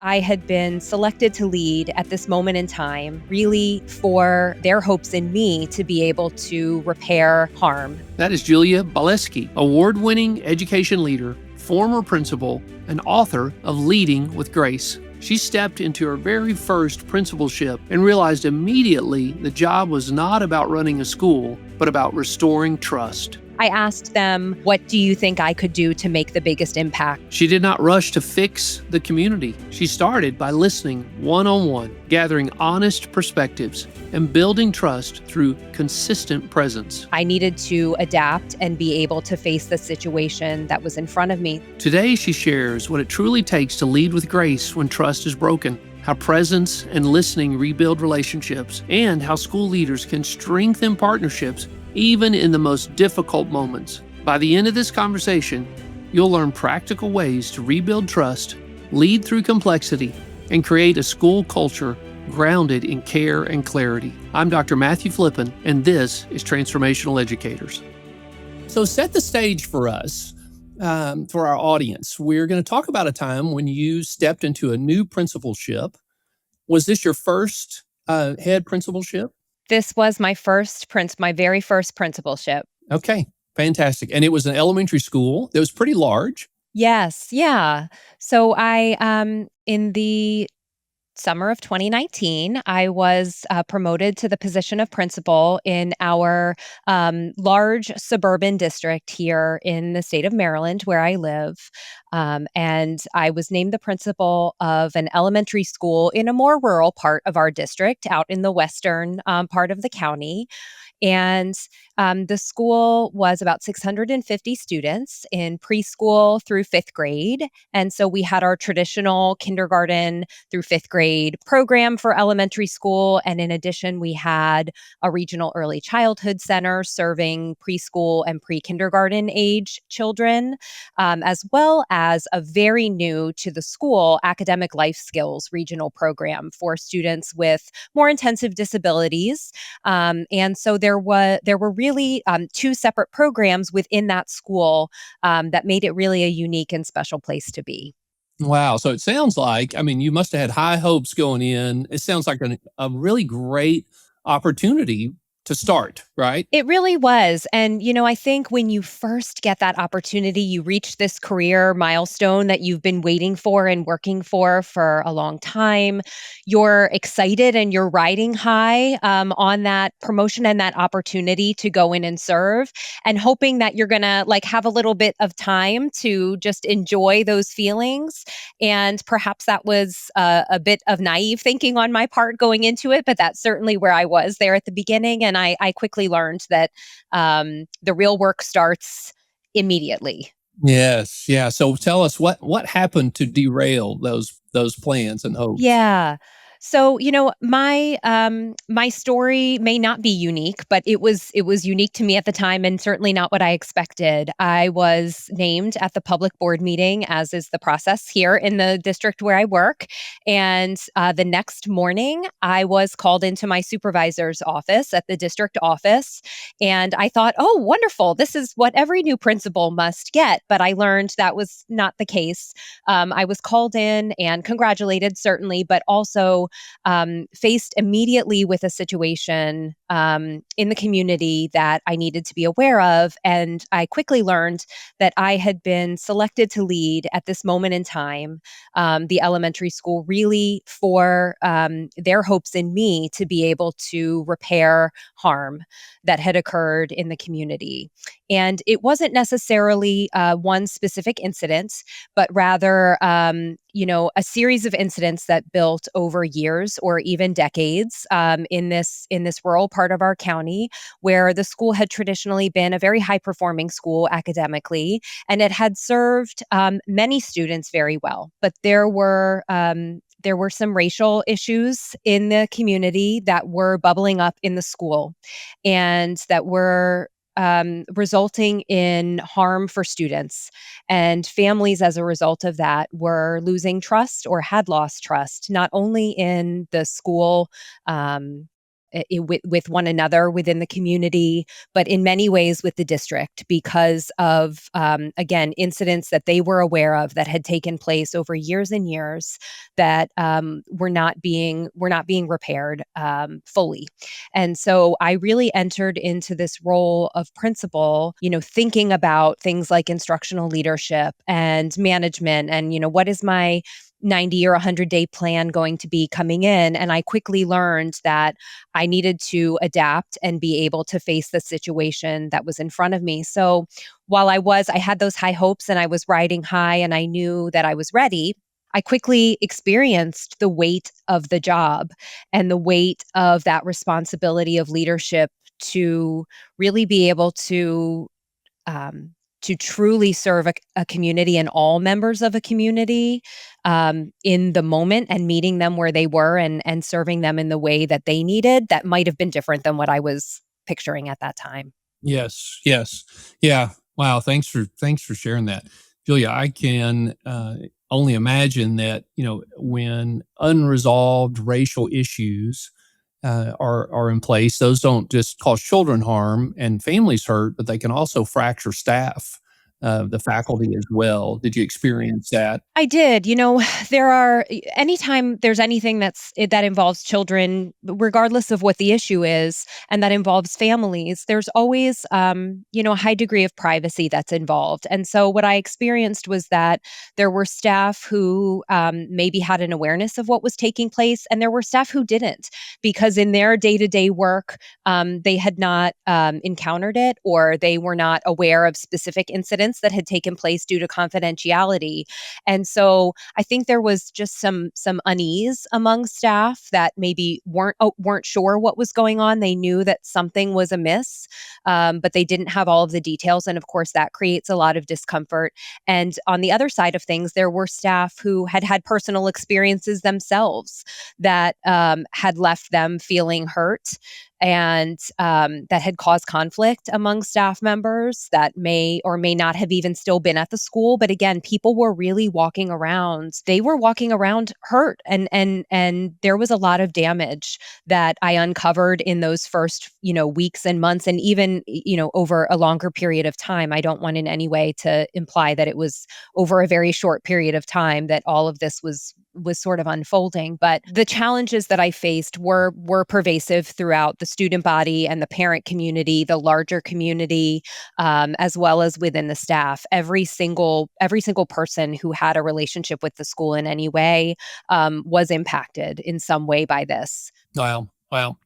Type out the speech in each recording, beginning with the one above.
I had been selected to lead at this moment in time, really for their hopes in me to be able to repair harm. That is Julia Bielecki, award-winning education leader, former principal, and author of Leading with Grace. She stepped into her very first principalship and realized immediately the job was not about running a school, but about restoring trust. I asked them, what do you think I could do to make the biggest impact? She did not rush to fix the community. She started by listening one-on-one, gathering honest perspectives, and building trust through consistent presence. I needed to adapt and be able to face the situation that was in front of me. Today, she shares what it truly takes to lead with grace when trust is broken, how presence and listening rebuild relationships, and how school leaders can strengthen partnerships even in the most difficult moments. By the end of this conversation, you'll learn practical ways to rebuild trust, lead through complexity, and create a school culture grounded in care and clarity. I'm Dr. Matthew Flippen, and this is Transformational Educators. So set the stage for us, for our audience. We're going to talk about a time when you stepped into a new principalship. Was this your first head principalship? This was my very first principalship. Okay, fantastic. And it was an elementary school that was pretty large. Yes, yeah. So in the summer of 2019, I was promoted to the position of principal in our large suburban district here in the state of Maryland, where I live. And I was named the principal of an elementary school in a more rural part of our district, out in the western part of the county. And the school was about 650 students in preschool through fifth grade. And so we had our traditional kindergarten through fifth grade program for elementary school. And in addition, we had a regional early childhood center serving preschool and pre-kindergarten age children, as well as a very new to the school academic life skills regional program for students with more intensive disabilities. And so there were really two separate programs within that school that made it really a unique and special place to be. Wow. So it sounds like, you must have had high hopes going in. It sounds like a really great opportunity to start, right? It really was. And, I think when you first get that opportunity, you reach this career milestone that you've been waiting for and working for a long time. You're excited and you're riding high on that promotion and that opportunity to go in and serve, and hoping that you're going to have a little bit of time to just enjoy those feelings. And perhaps that was a bit of naive thinking on my part going into it, but that's certainly where I was there at the beginning. And I quickly learned that the real work starts immediately. Yes. Yeah. So tell us what happened to derail those plans and hopes. Yeah. So, my story may not be unique, but it was unique to me at the time and certainly not what I expected. I was named at the public board meeting, as is the process here in the district where I work. And the next morning, I was called into my supervisor's office at the district office. And I thought, oh, wonderful. This is what every new principal must get. But I learned that was not the case. I was called in and congratulated, certainly, but also faced immediately with a situation in the community that I needed to be aware of. And I quickly learned that I had been selected to lead at this moment in time the elementary school, really for their hopes in me to be able to repair harm that had occurred in the community. And it wasn't necessarily one specific incident, but rather, a series of incidents that built over years or even decades in this rural part of our county, where the school had traditionally been a very high performing school academically, and it had served many students very well. But there were some racial issues in the community that were bubbling up in the school, and that were resulting in harm for students. And families, as a result of that, were losing trust or had lost trust, not only in the school with one another within the community, but in many ways with the district because of, again, incidents that they were aware of that had taken place over years and years that were not being repaired fully. And so I really entered into this role of principal, thinking about things like instructional leadership and management and, what is my 90 or 100-day plan going to be coming in. And I quickly learned that I needed to adapt and be able to face the situation that was in front of me. So while I had those high hopes and I was riding high and I knew that I was ready, I quickly experienced the weight of the job and the weight of that responsibility of leadership to really be able um, to truly serve a community and all members of a community in the moment and meeting them where they were and serving them in the way that they needed that might have been different than what I was picturing at that time. Yes, yes. Yeah. Wow, thanks for sharing that. Julia, I can only imagine that, when unresolved racial issues are in place, those don't just cause children harm and families hurt, but they can also fracture staff, the faculty as well. Did you experience that? I did. Anytime there's anything that involves children, regardless of what the issue is, and that involves families, there's always, a high degree of privacy that's involved. And so what I experienced was that there were staff who maybe had an awareness of what was taking place, and there were staff who didn't, because in their day-to-day work, they had not encountered it, or they were not aware of specific incidents that had taken place due to confidentiality. And so I think there was just some unease among staff that maybe weren't sure what was going on. They knew that something was amiss, but they didn't have all of the details. And of course, that creates a lot of discomfort. And on the other side of things, there were staff who had had personal experiences themselves that had left them feeling hurt and that had caused conflict among staff members that may or may not have even still been at the school. But again, people were really walking around. They were walking around hurt, and there was a lot of damage that I uncovered in those first weeks and months, and even over a longer period of time. I don't want in any way to imply that it was over a very short period of time that all of this was sort of unfolding, but the challenges that I faced were pervasive throughout the student body and the parent community, the larger community, as well as within the staff. Every single person who had a relationship with the school in any way was impacted in some way by this. Wow. Wow.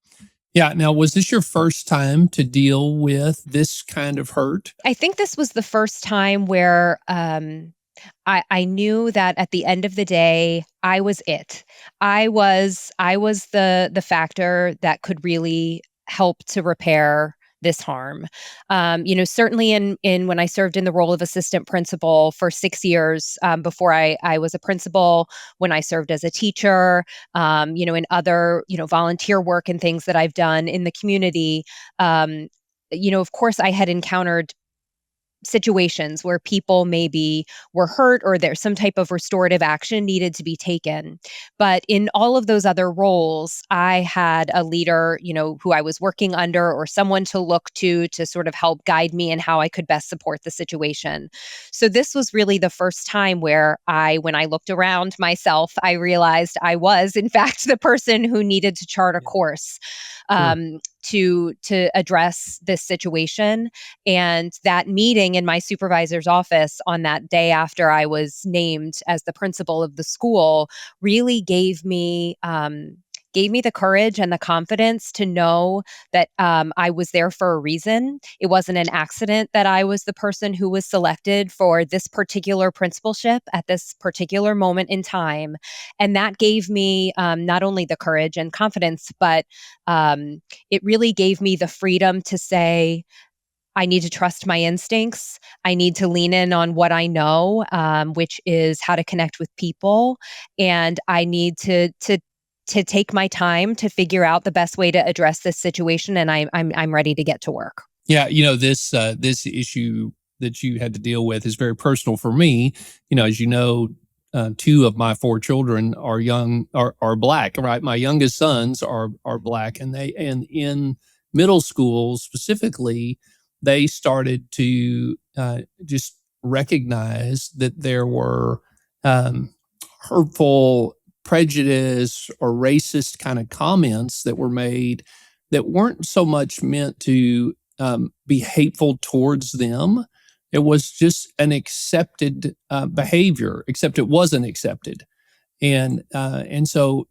Yeah. Now, was this your first time to deal with this kind of hurt? I think this was the first time where I knew that at the end of the day, I was it. I was the factor that could really help to repair this harm. Certainly in when I served in the role of assistant principal for 6 years before I was a principal, when I served as a teacher, in other volunteer work and things that I've done in the community. Of course, I had encountered situations where people maybe were hurt or there's some type of restorative action needed to be taken. But in all of those other roles, I had a leader, who I was working under or someone to look to sort of help guide me in how I could best support the situation. So this was really the first time where when I looked around myself, I realized I was in fact the person who needed to chart a Yeah. course Sure. to address this situation. And that meeting in my supervisor's office on that day after I was named as the principal of the school really gave me the courage and the confidence to know that I was there for a reason. It wasn't an accident that I was the person who was selected for this particular principalship at this particular moment in time. And that gave me not only the courage and confidence, but it really gave me the freedom to say, I need to trust my instincts. I need to lean in on what I know, which is how to connect with people, and I need to take my time to figure out the best way to address this situation. And I'm ready to get to work. Yeah, this issue that you had to deal with is very personal for me. As you know, two of my four children are Black, right? My youngest sons are Black, and in middle school specifically, they started to just recognize that there were hurtful prejudice or racist kind of comments that were made that weren't so much meant to be hateful towards them. It was just an accepted behavior, except it wasn't accepted. And so,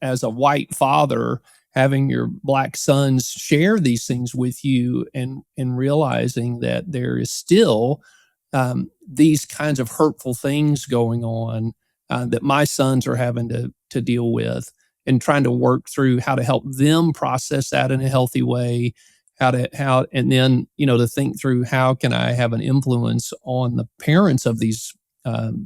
as a white father, having your Black sons share these things with you, and realizing that there is still these kinds of hurtful things going on that my sons are having to deal with, and trying to work through how to help them process that in a healthy way, and then, to think through how can I have an influence on the parents of these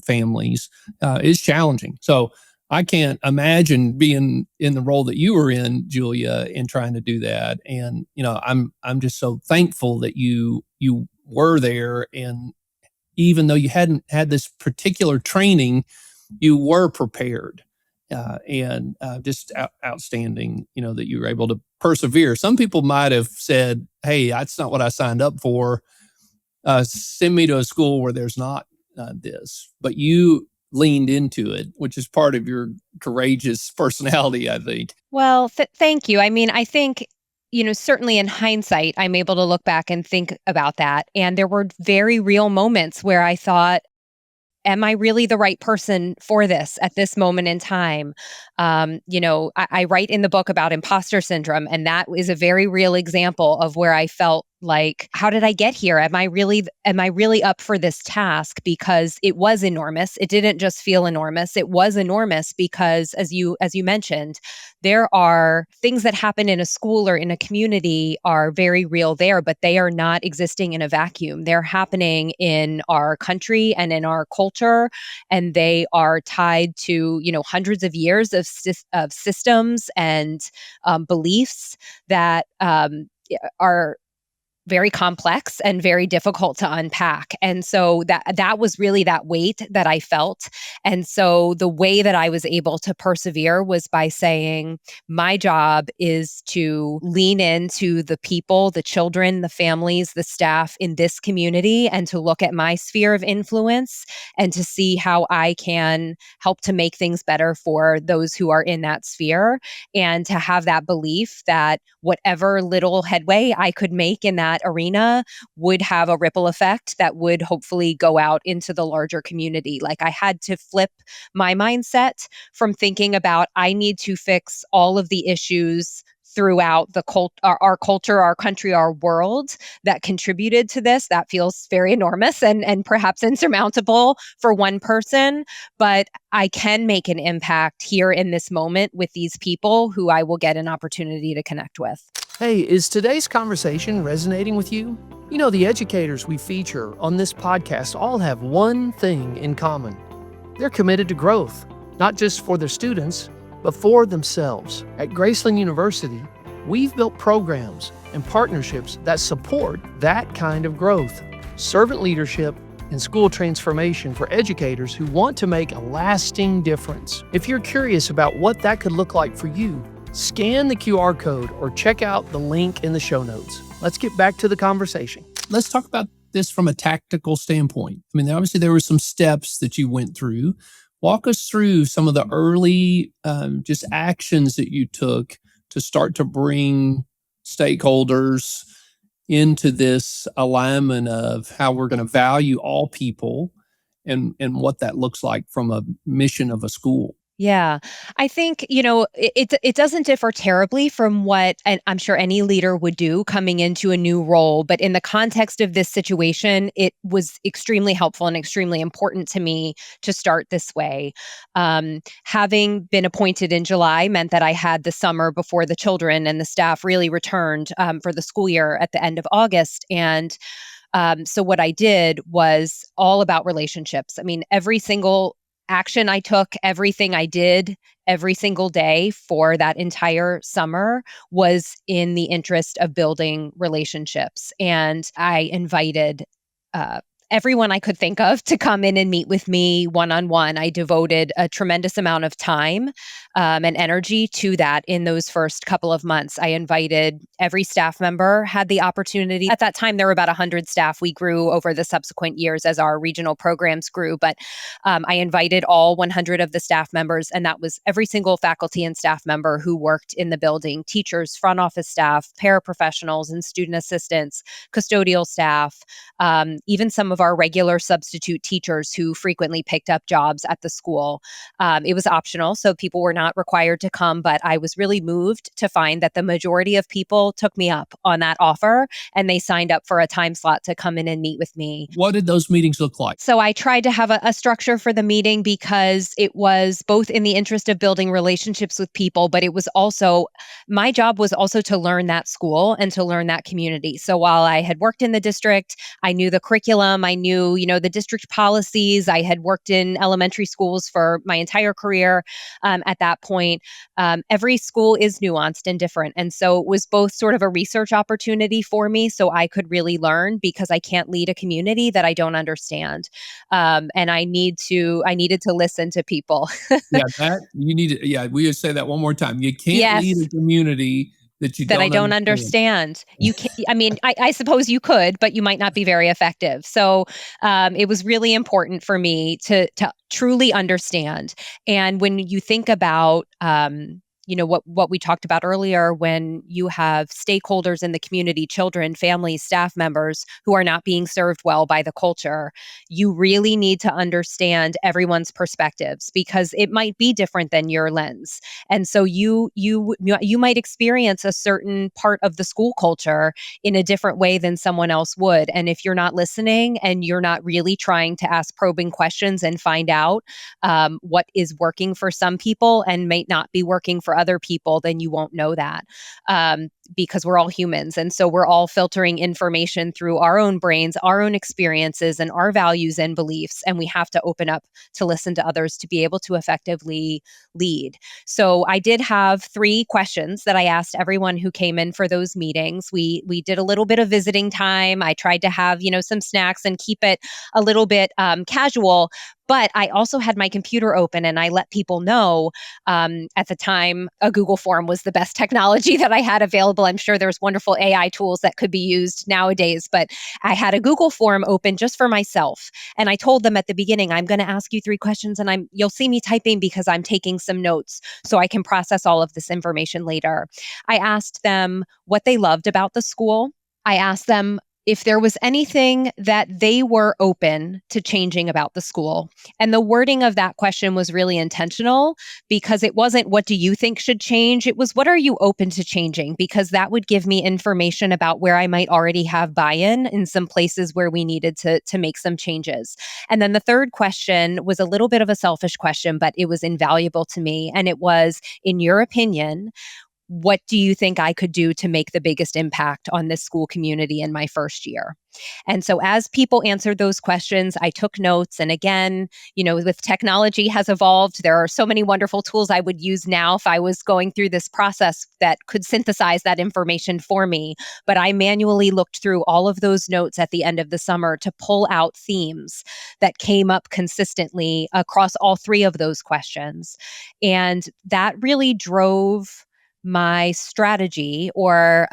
families is challenging. So I can't imagine being in the role that you were in, Julia, and trying to do that. And I'm just so thankful that you were there, and even though you hadn't had this particular training, you were prepared, and just outstanding. That you were able to persevere. Some people might have said, "Hey, that's not what I signed up for. Send me to a school where there's not this," but you leaned into it, which is part of your courageous personality, I think. Well, thank you. I mean, I think, certainly in hindsight, I'm able to look back and think about that. And there were very real moments where I thought, am I really the right person for this at this moment in time? I write in the book about imposter syndrome, and that is a very real example of where I felt like, how did I get here? Am I really up for this task? Because it was enormous. It didn't just feel enormous. It was enormous because, as you mentioned, there are things that happen in a school or in a community are very real there, but they are not existing in a vacuum. They're happening in our country and in our culture, and they are tied to, hundreds of years of systems and beliefs that are very complex and very difficult to unpack. And so that was really that weight that I felt. And so the way that I was able to persevere was by saying, my job is to lean into the people, the children, the families, the staff in this community, and to look at my sphere of influence and to see how I can help to make things better for those who are in that sphere, and to have that belief that whatever little headway I could make in that arena would have a ripple effect that would hopefully go out into the larger community. Like, I had to flip my mindset from thinking about, I need to fix all of the issues throughout our culture, our country, our world that contributed to this. That feels very enormous and perhaps insurmountable for one person, but I can make an impact here in this moment with these people who I will get an opportunity to connect with. Hey, is today's conversation resonating with you? The educators we feature on this podcast all have one thing in common. They're committed to growth, not just for their students, but for themselves. At Graceland University, we've built programs and partnerships that support that kind of growth. Servant leadership and school transformation for educators who want to make a lasting difference. If you're curious about what that could look like for you, scan the QR code or check out the link in the show notes. Let's get back to the conversation. Let's talk about this from a tactical standpoint. I mean, obviously there were some steps that you went through. Walk us through some of the early just actions that you took to start to bring stakeholders into this alignment of how we're going to value all people, and what that looks like from a mission of a school. Yeah. I think, it doesn't differ terribly from what I'm sure any leader would do coming into a new role. But in the context of this situation, it was extremely helpful and extremely important to me to start this way. Having been appointed in July meant that I had the summer before the children and the staff really returned for the school year at the end of August. And so what I did was all about relationships. I mean, every single action I took, everything I did every single day for that entire summer was in the interest of building relationships. And I invited everyone I could think of to come in and meet with me one-on-one. I devoted a tremendous amount of time and energy to that in those first couple of months. I invited every staff member, had the opportunity. At that time, there were about 100 staff. We grew over the subsequent years as our regional programs grew, but I invited all 100 of the staff members, and that was every single faculty and staff member who worked in the building: teachers, front office staff, paraprofessionals, and student assistants, custodial staff, even some of our regular substitute teachers who frequently picked up jobs at the school. It was optional, so people were not required to come, but I was really moved to find that the majority of people took me up on that offer, and they signed up for a time slot to come in and meet with me. What did those meetings look like? So I tried to have a structure for the meeting because it was both in the interest of building relationships with people, but it was also, my job was also to learn that school and to learn that community. So while I had worked in the district, I knew the curriculum, I knew, the district policies. I had worked in elementary schools for my entire career at that point. Every school is nuanced and different. And so it was both sort of a research opportunity for me so I could really learn, because I can't lead a community that I don't understand. And I needed to listen to people. Yeah, that you need to, yeah, we just say that one more time. You can't lead Yes. a community that you That I don't don't understand. understand. You can, I mean, I suppose you could, but you might not be very effective. So it was really important for me to truly understand. And when you think about what we talked about earlier, when you have stakeholders in the community, children, families, staff members who are not being served well by the culture, you really need to understand everyone's perspectives, because it might be different than your lens. And so you might experience a certain part of the school culture in a different way than someone else would. And if you're not listening and you're not really trying to ask probing questions and find out what is working for some people and may not be working for other people, then you won't know that. Because we're all humans. And so we're all filtering information through our own brains, our own experiences, and our values and beliefs. And we have to open up to listen to others to be able to effectively lead. So I did have 3 questions that I asked everyone who came in for those meetings. We did a little bit of visiting time. I tried to have, some snacks and keep it a little bit casual. But I also had my computer open and I let people know. At the time, a Google form was the best technology that I had available. I'm sure there's wonderful AI tools that could be used nowadays, but I had a Google form open just for myself. And I told them at the beginning, I'm going to ask you 3 questions, and you'll see me typing because I'm taking some notes so I can process all of this information later. I asked them what they loved about the school. I asked them if there was anything that they were open to changing about the school. And the wording of that question was really intentional, because it wasn't, what do you think should change? It was, what are you open to changing? Because that would give me information about where I might already have buy-in in some places where we needed to make some changes. And then the third question was a little bit of a selfish question, but it was invaluable to me. And it was, in your opinion, what do you think I could do to make the biggest impact on this school community in my first year? And so as people answered those questions, I took notes. And again, with technology has evolved, there are so many wonderful tools I would use now if I was going through this process that could synthesize that information for me. But I manually looked through all of those notes at the end of the summer to pull out themes that came up consistently across all 3 of those questions. And that really drove my strategy, or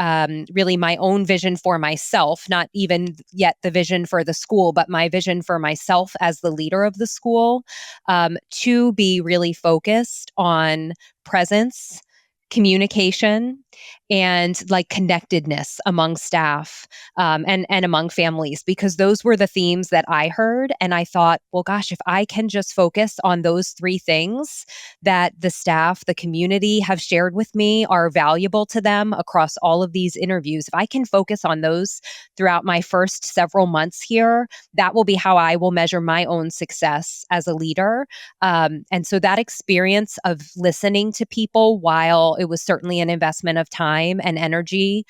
really my own vision for myself, not even yet the vision for the school, but my vision for myself as the leader of the school, to be really focused on presence, communication, and like connectedness among staff, and among families, because those were the themes that I heard. And I thought, well, gosh, if I can just focus on those 3 things that the staff, the community have shared with me are valuable to them across all of these interviews, if I can focus on those throughout my first several months here, that will be how I will measure my own success as a leader. And so that experience of listening to people, while it was certainly an investment of time and energy,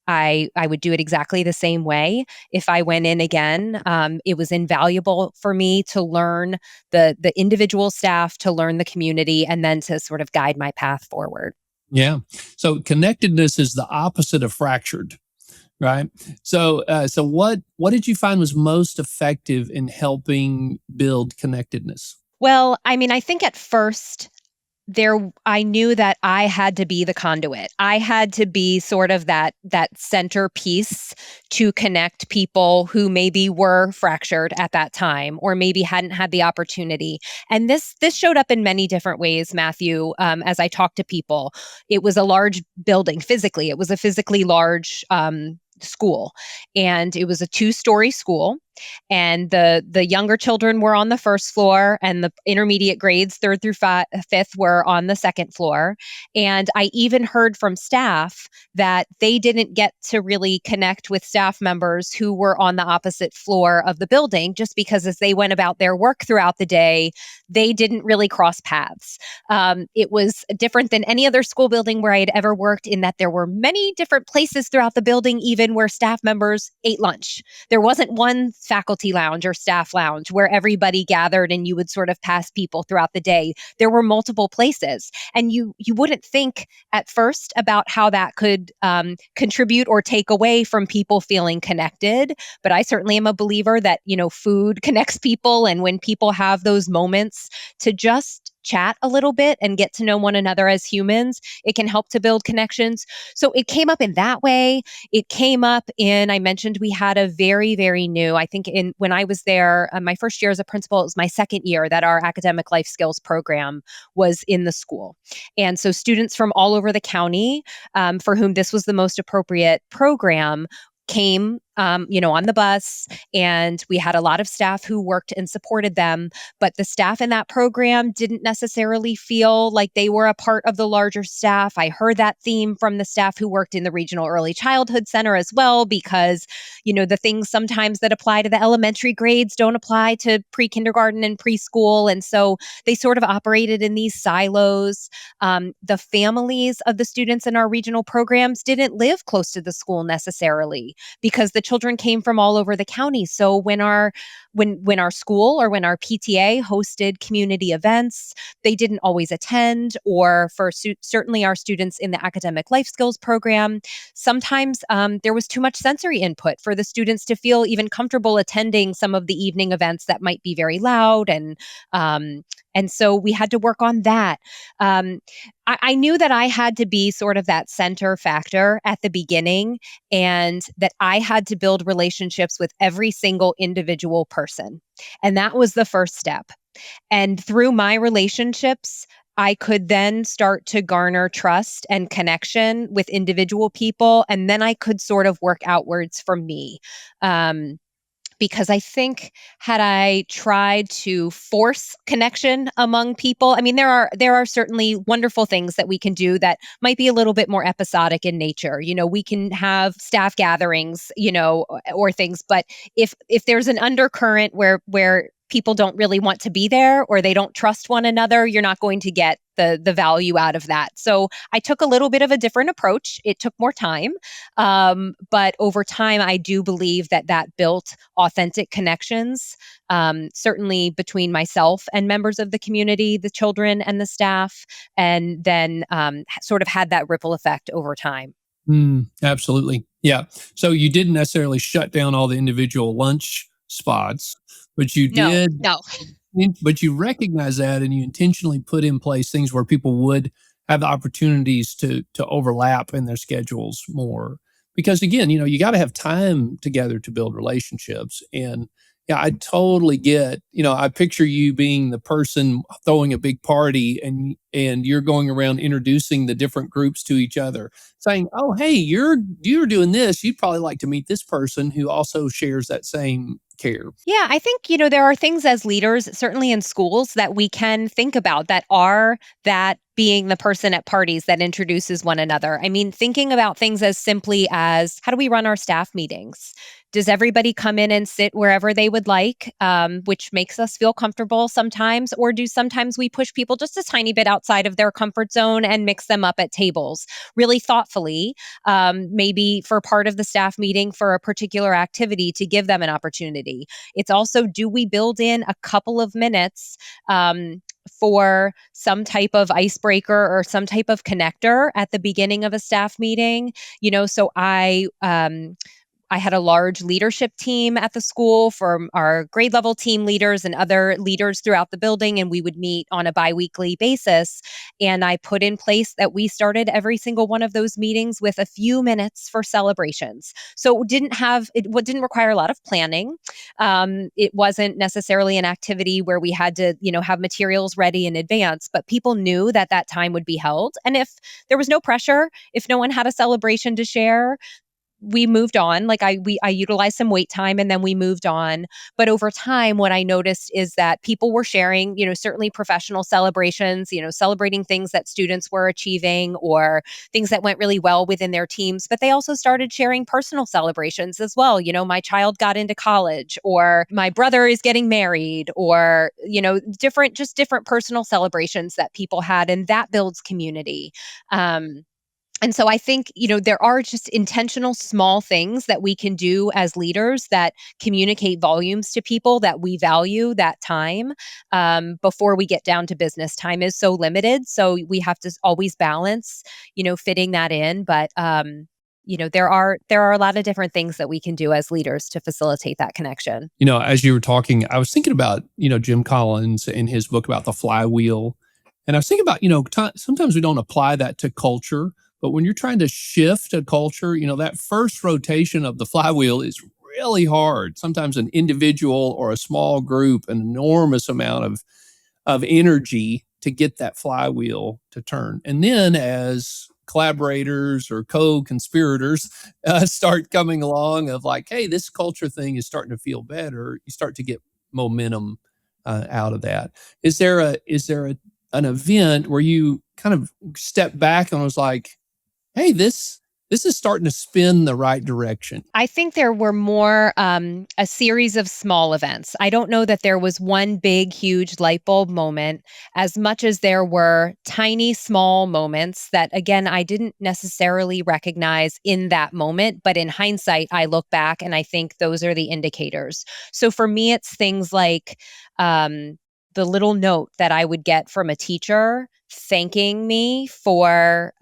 I would do it exactly the same way if I went in again. It was invaluable for me to learn the individual staff, to learn the community, and then to sort of guide my path forward. Yeah. So connectedness is the opposite of fractured. Right. So what did you find was most effective in helping build connectedness? Well, I mean, I think at first I knew that I had to be the conduit. I had to be sort of that centerpiece to connect people who maybe were fractured at that time or maybe hadn't had the opportunity. And this showed up in many different ways, Matthew. As I talked to people, it was a large building physically. It was a physically large school, and it was a two-story school, and the younger children were on the first floor, and the intermediate grades fifth were on the second floor. And I even heard from staff that they didn't get to really connect with staff members who were on the opposite floor of the building, just because as they went about their work throughout the day, they didn't really cross paths. It was different than any other school building where I had ever worked, in that there were many different places throughout the building, even where staff members ate lunch. There wasn't one faculty lounge or staff lounge where everybody gathered and you would sort of pass people throughout the day. There were multiple places, and you wouldn't think at first about how that could contribute or take away from people feeling connected. But I certainly am a believer that, food connects people, and when people have those moments to just chat a little bit and get to know one another as humans, it can help to build connections. So it came up in that way. It came up in, I mentioned we had a very, very new, I think when I was there, my first year as a principal, it was my second year that our academic life skills program was in the school. And so students from all over the county, for whom this was the most appropriate program, came, on the bus, and we had a lot of staff who worked and supported them. But the staff in that program didn't necessarily feel like they were a part of the larger staff. I heard that theme from the staff who worked in the Regional Early Childhood Center as well, because, the things sometimes that apply to the elementary grades don't apply to pre-kindergarten and preschool. And so they sort of operated in these silos. The families of the students in our regional programs didn't live close to the school necessarily, because the children came from all over the county. So when our school or when our PTA hosted community events, they didn't always attend. Or for certainly our students in the academic life skills program, sometimes there was too much sensory input for the students to feel even comfortable attending some of the evening events that might be very loud. And so we had to work on that. I knew that I had to be sort of that center factor at the beginning, and that I had to build relationships with every single individual person. And that was the first step. And through my relationships, I could then start to garner trust and connection with individual people. And then I could sort of work outwards from me. Because I think, had I tried to force connection among people, I mean, there are certainly wonderful things that we can do that might be a little bit more episodic in nature. We can have staff gatherings, or things. But if there's an undercurrent where people don't really want to be there, or they don't trust one another, you're not going to get the value out of that. So I took a little bit of a different approach. It took more time. But over time, I do believe that built authentic connections, certainly between myself and members of the community, the children and the staff, and then sort of had that ripple effect over time. Absolutely. Yeah. So you didn't necessarily shut down all the individual lunch spots, but you No, did no. but you recognize that, and you intentionally put in place things where people would have the opportunities to overlap in their schedules more. Because again, you got to have time together to build relationships. And yeah, I totally get, I picture you being the person throwing a big party, and you're going around introducing the different groups to each other, saying, "Oh, hey, you're doing this. You'd probably like to meet this person who also shares that same care." Yeah, I think, there are things as leaders, certainly in schools, that we can think about that are that being the person at parties that introduces one another. I mean, thinking about things as simply as, how do we run our staff meetings? Does everybody come in and sit wherever they would like, which makes us feel comfortable sometimes? Or do sometimes we push people just a tiny bit outside of their comfort zone and mix them up at tables really thoughtfully, maybe for part of the staff meeting for a particular activity, to give them an opportunity? It's also, do we build in a couple of minutes for some type of icebreaker or some type of connector at the beginning of a staff meeting. So I had a large leadership team at the school from our grade level team leaders and other leaders throughout the building, and we would meet on a biweekly basis. And I put in place that we started every single one of those meetings with a few minutes for celebrations. So it didn't require a lot of planning. It wasn't necessarily an activity where we had to, have materials ready in advance, but people knew that that time would be held. And if there was no pressure, if no one had a celebration to share, we moved on. Like I utilized some wait time and then we moved on. But over time, what I noticed is that people were sharing, certainly professional celebrations, celebrating things that students were achieving or things that went really well within their teams. But they also started sharing personal celebrations as well. My child got into college, or my brother is getting married, or, different personal celebrations that people had. And that builds community. And so I think, there are just intentional small things that we can do as leaders that communicate volumes to people that we value that time, before we get down to business. Time is so limited. So we have to always balance, fitting that in. But, there are a lot of different things that we can do as leaders to facilitate that connection. As you were talking, I was thinking about, Jim Collins in his book about the flywheel. And I was thinking about, sometimes we don't apply that to culture, but when you're trying to shift a culture, that first rotation of the flywheel is really hard. Sometimes an individual or a small group, an enormous amount of energy to get that flywheel to turn. And then as collaborators or co-conspirators start coming along of like, hey, this culture thing is starting to feel better, you start to get momentum out of that. Is there an event where you kind of step back and was like, hey, this is starting to spin the right direction? I think there were more a series of small events. I don't know that there was one big, huge light bulb moment as much as there were tiny, small moments that, again, I didn't necessarily recognize in that moment. But in hindsight, I look back and I think those are the indicators. So for me, it's things like the little note that I would get from a teacher thanking me for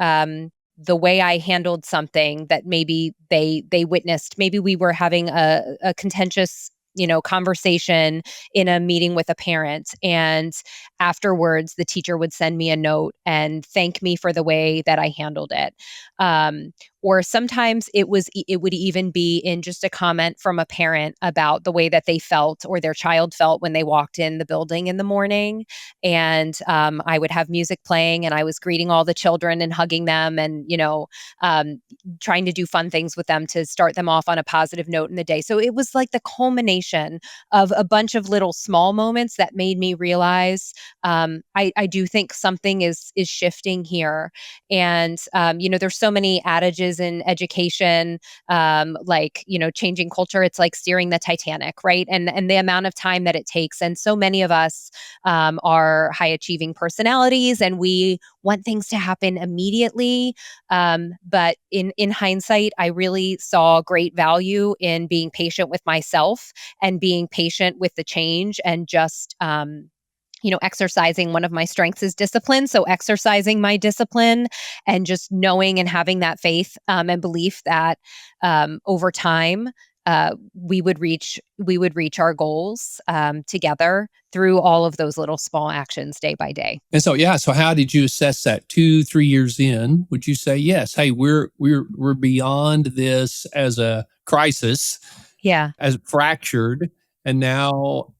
the way I handled something that maybe they witnessed. Maybe we were having a contentious, conversation in a meeting with a parent, and afterwards the teacher would send me a note and thank me for the way that I handled it. Um, or sometimes it would even be in just a comment from a parent about the way that they felt or their child felt when they walked in the building in the morning. And I would have music playing and I was greeting all the children and hugging them and, trying to do fun things with them to start them off on a positive note in the day. So it was like the culmination of a bunch of little small moments that made me realize I do think something is shifting here. And, there's so many adages in education, like, changing culture. It's like steering the Titanic, right? And the amount of time that it takes. And so many of us are high achieving personalities and we want things to happen immediately. But in hindsight, I really saw great value in being patient with myself and being patient with the change and just exercising. One of my strengths is discipline. So exercising my discipline and just knowing and having that faith and belief that over time we would reach our goals together through all of those little small actions day by day. And so, yeah. So, how did you assess that 2-3 years in? Would you say, yes, hey, we're beyond this as a crisis, Yeah. as fractured, and now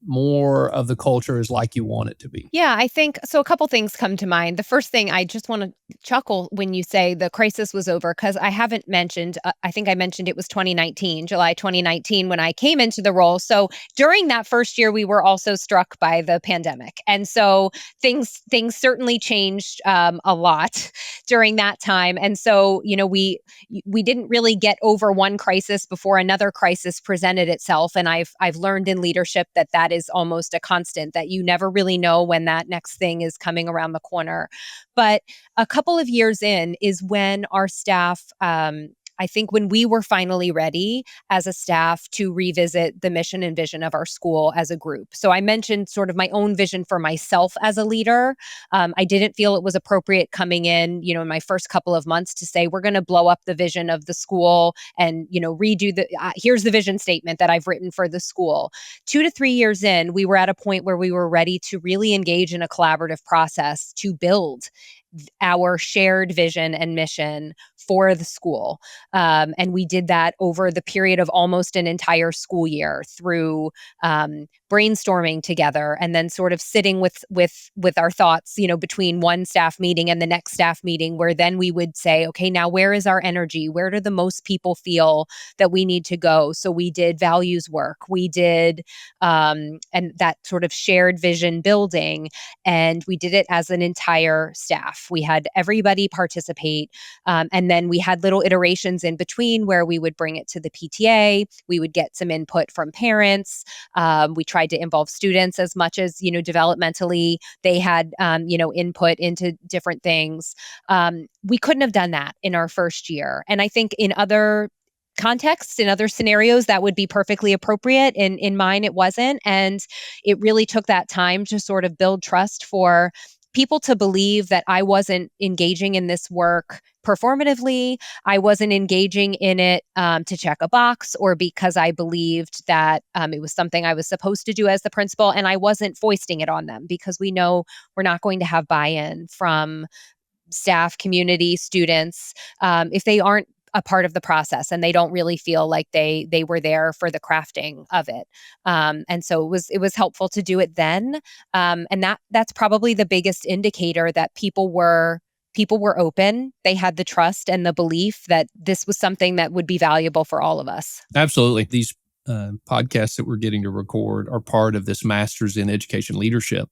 more of the culture is like you want it to be? Yeah, I think so. A couple things come to mind. The first thing, I just want to chuckle when you say the crisis was over, because I haven't mentioned, I think I mentioned it was 2019, July 2019, when I came into the role. So during that first year, we were also struck by the pandemic. And so things certainly changed a lot during that time. And so, we didn't really get over one crisis before another crisis presented itself. And I've learned in leadership that is almost a constant, that you never really know when that next thing is coming around the corner. But a couple of years in is when our staff, I think when we were finally ready as a staff to revisit the mission and vision of our school as a group. So I mentioned sort of my own vision for myself as a leader. I didn't feel it was appropriate coming in, in my first couple of months to say, we're going to blow up the vision of the school and, redo here's the vision statement that I've written for the school. 2 to 3 years in, we were at a point where we were ready to really engage in a collaborative process to build our shared vision and mission for the school. And we did that over the period of almost an entire school year through brainstorming together and then sort of sitting with our thoughts, between one staff meeting and the next staff meeting, where then we would say, okay, now where is our energy? Where do the most people feel that we need to go? So we did values work. We did, and that sort of shared vision building. And we did it as an entire staff. We had everybody participate. And then we had little iterations in between where we would bring it to the PTA. We would get some input from parents. We tried to involve students as much as, developmentally they had, input into different things. We couldn't have done that in our first year. And I think in other contexts, in other scenarios, that would be perfectly appropriate. In mine, it wasn't. And it really took that time to sort of build trust for people to believe that I wasn't engaging in this work performatively. I wasn't engaging in it to check a box or because I believed that it was something I was supposed to do as the principal. And I wasn't foisting it on them because we know we're not going to have buy-in from staff, community, students, if they aren't a part of the process and they don't really feel like they were there for the crafting of it. And so it was helpful to do it then. And that's probably the biggest indicator that people were open. They had the trust and the belief that this was something that would be valuable for all of us. Absolutely. These podcasts that we're getting to record are part of this Masters in Education Leadership.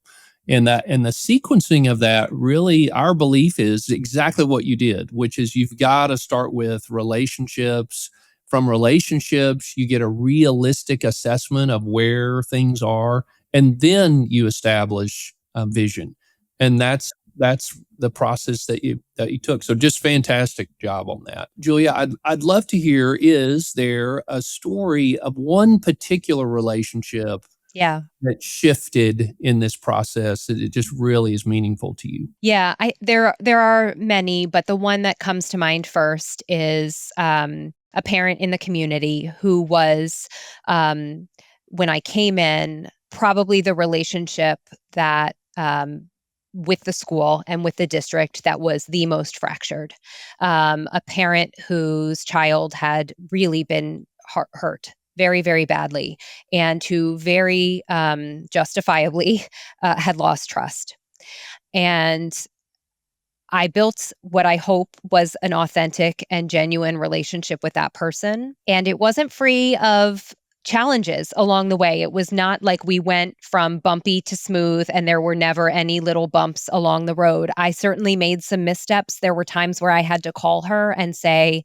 And the sequencing of that, really, our belief is exactly what you did, which is you've got to start with relationships. From relationships, you get a realistic assessment of where things are, and then you establish a vision. And that's the process that you took. So just fantastic job on that. Julia, I'd love to hear, is there a story of one particular relationship Yeah. that shifted in this process that it just really is meaningful to you? Yeah, there are many, but the one that comes to mind first is a parent in the community who was, when I came in, probably the relationship that with the school and with the district that was the most fractured. A parent whose child had really been hurt very, very badly, and who very justifiably had lost trust. And I built what I hope was an authentic and genuine relationship with that person. And it wasn't free of challenges along the way. It was not like we went from bumpy to smooth and there were never any little bumps along the road. I certainly made some missteps. There were times where I had to call her and say,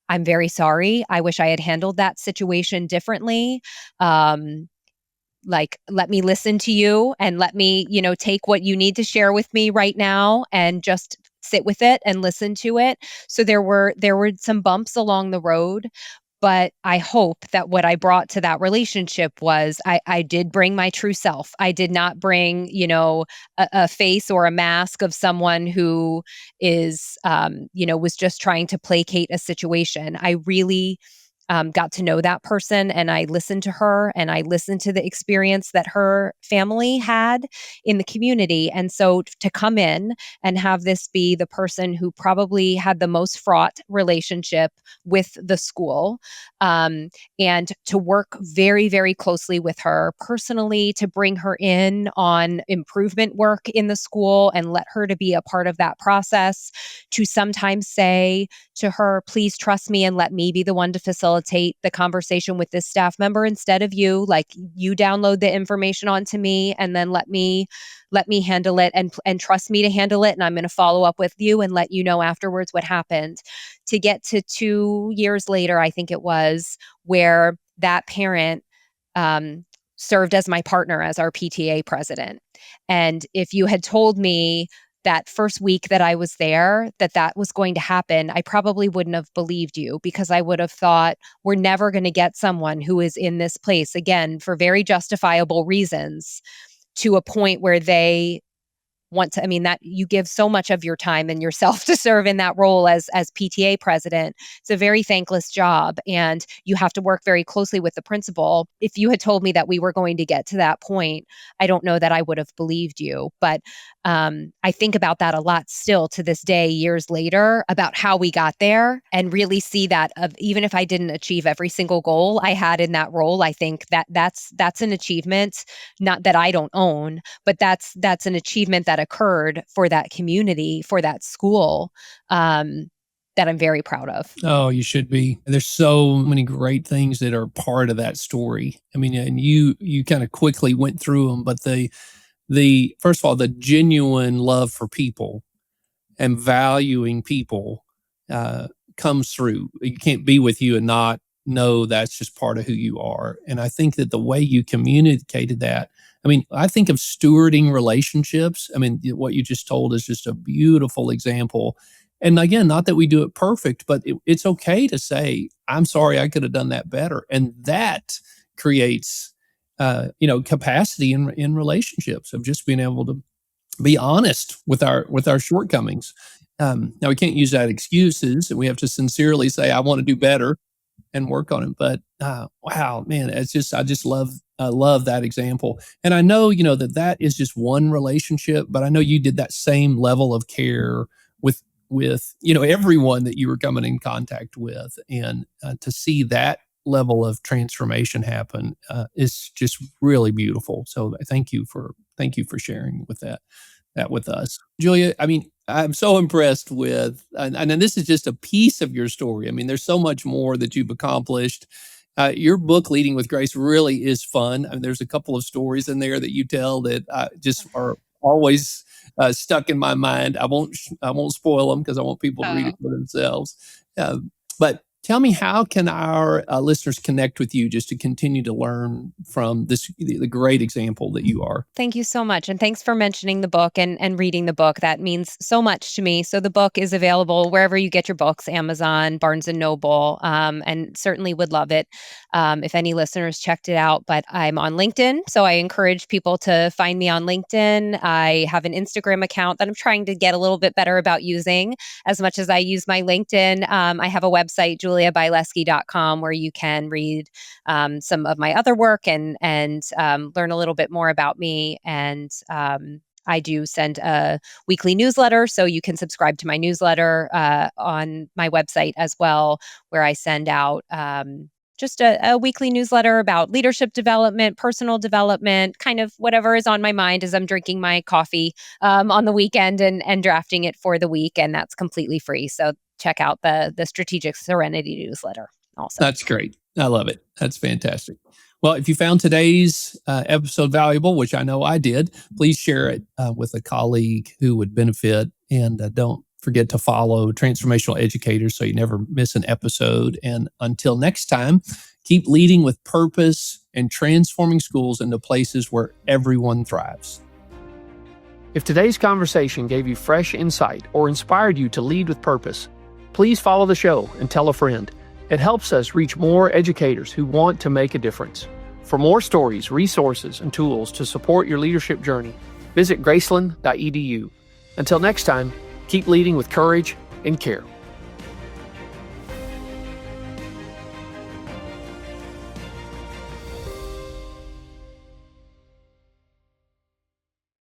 I'm very sorry. I wish I had handled that situation differently. Like, let me listen to you and let me, take what you need to share with me right now and just sit with it and listen to it. So there were some bumps along the road, but I hope that what I brought to that relationship was I did bring my true self. I did not bring, a face or a mask of someone who is, was just trying to placate a situation. I really got to know that person and I listened to her and I listened to the experience that her family had in the community. And so to come in and have this be the person who probably had the most fraught relationship with the school, and to work very, very closely with her personally to bring her in on improvement work in the school and let her to be a part of that process, to sometimes say to her, please trust me and let me be the one to facilitate the conversation with this staff member instead of you. Like, you download the information onto me and then let me handle it and trust me to handle it. And I'm going to follow up with you and let you know afterwards what happened. To get to 2 years later, I think it was, where that parent served as my partner as our PTA president. And if you had told me that first week that I was there, that was going to happen, I probably wouldn't have believed you, because I would have thought, we're never going to get someone who is in this place, again, for very justifiable reasons, to a point where they want to. I mean, that you give so much of your time and yourself to serve in that role as PTA president. It's a very thankless job, and you have to work very closely with the principal. If you had told me that we were going to get to that point, I don't know that I would have believed you. But I think about that a lot still to this day, years later, about how we got there, and really see that, of even if I didn't achieve every single goal I had in that role, I think that's an achievement, not that I don't own, but that's an achievement that occurred for that community, for that school, that I'm very proud of. Oh, you should be. There's so many great things that are part of that story. I mean, and you kind of quickly went through them, but the first of all, the genuine love for people and valuing people comes through. You can't be with you and not know that's just part of who you are. And I think that the way you communicated that, I mean, I think of stewarding relationships. I mean, what you just told is just a beautiful example. And again, not that we do it perfect, but it's okay to say, I'm sorry, I could have done that better. And that creates, capacity in relationships, of just being able to be honest with our shortcomings. Now we can't use that excuses, and we have to sincerely say, I want to do better and work on it. But wow, man, I just love that example. And I know, that is just one relationship, but I know you did that same level of care with everyone that you were coming in contact with, and to see that level of transformation happen is just really beautiful. So thank you for sharing that with us, Julia. I mean, I'm so impressed with, and this is just a piece of your story. I mean, there's so much more that you've accomplished. Your book, Leading with Grace, really is fun. I mean, there's a couple of stories in there that you tell that just are always stuck in my mind. I won't spoil them, because I want people to read it for themselves. But tell me, how can our listeners connect with you just to continue to learn from the great example that you are? Thank you so much. And thanks for mentioning the book and reading the book. That means so much to me. So the book is available wherever you get your books, Amazon, Barnes and Noble, and certainly would love it if any listeners checked it out. But I'm on LinkedIn, so I encourage people to find me on LinkedIn. I have an Instagram account that I'm trying to get a little bit better about using, as much as I use my LinkedIn. I have a website, juliabielecki.com, where you can read some of my other work and learn a little bit more about me. And I do send a weekly newsletter, so you can subscribe to my newsletter on my website as well, where I send out just a weekly newsletter about leadership development, personal development, kind of whatever is on my mind as I'm drinking my coffee on the weekend and drafting it for the week. And that's completely free. So check out the Strategic Serenity newsletter also. That's great. I love it. That's fantastic. Well, if you found today's episode valuable, which I know I did, please share it with a colleague who would benefit. And don't forget to follow Transformational Educators so you never miss an episode. And until next time, keep leading with purpose and transforming schools into places where everyone thrives. If today's conversation gave you fresh insight or inspired you to lead with purpose, please follow the show and tell a friend. It helps us reach more educators who want to make a difference. For more stories, resources, and tools to support your leadership journey, visit graceland.edu. Until next time, keep leading with courage and care.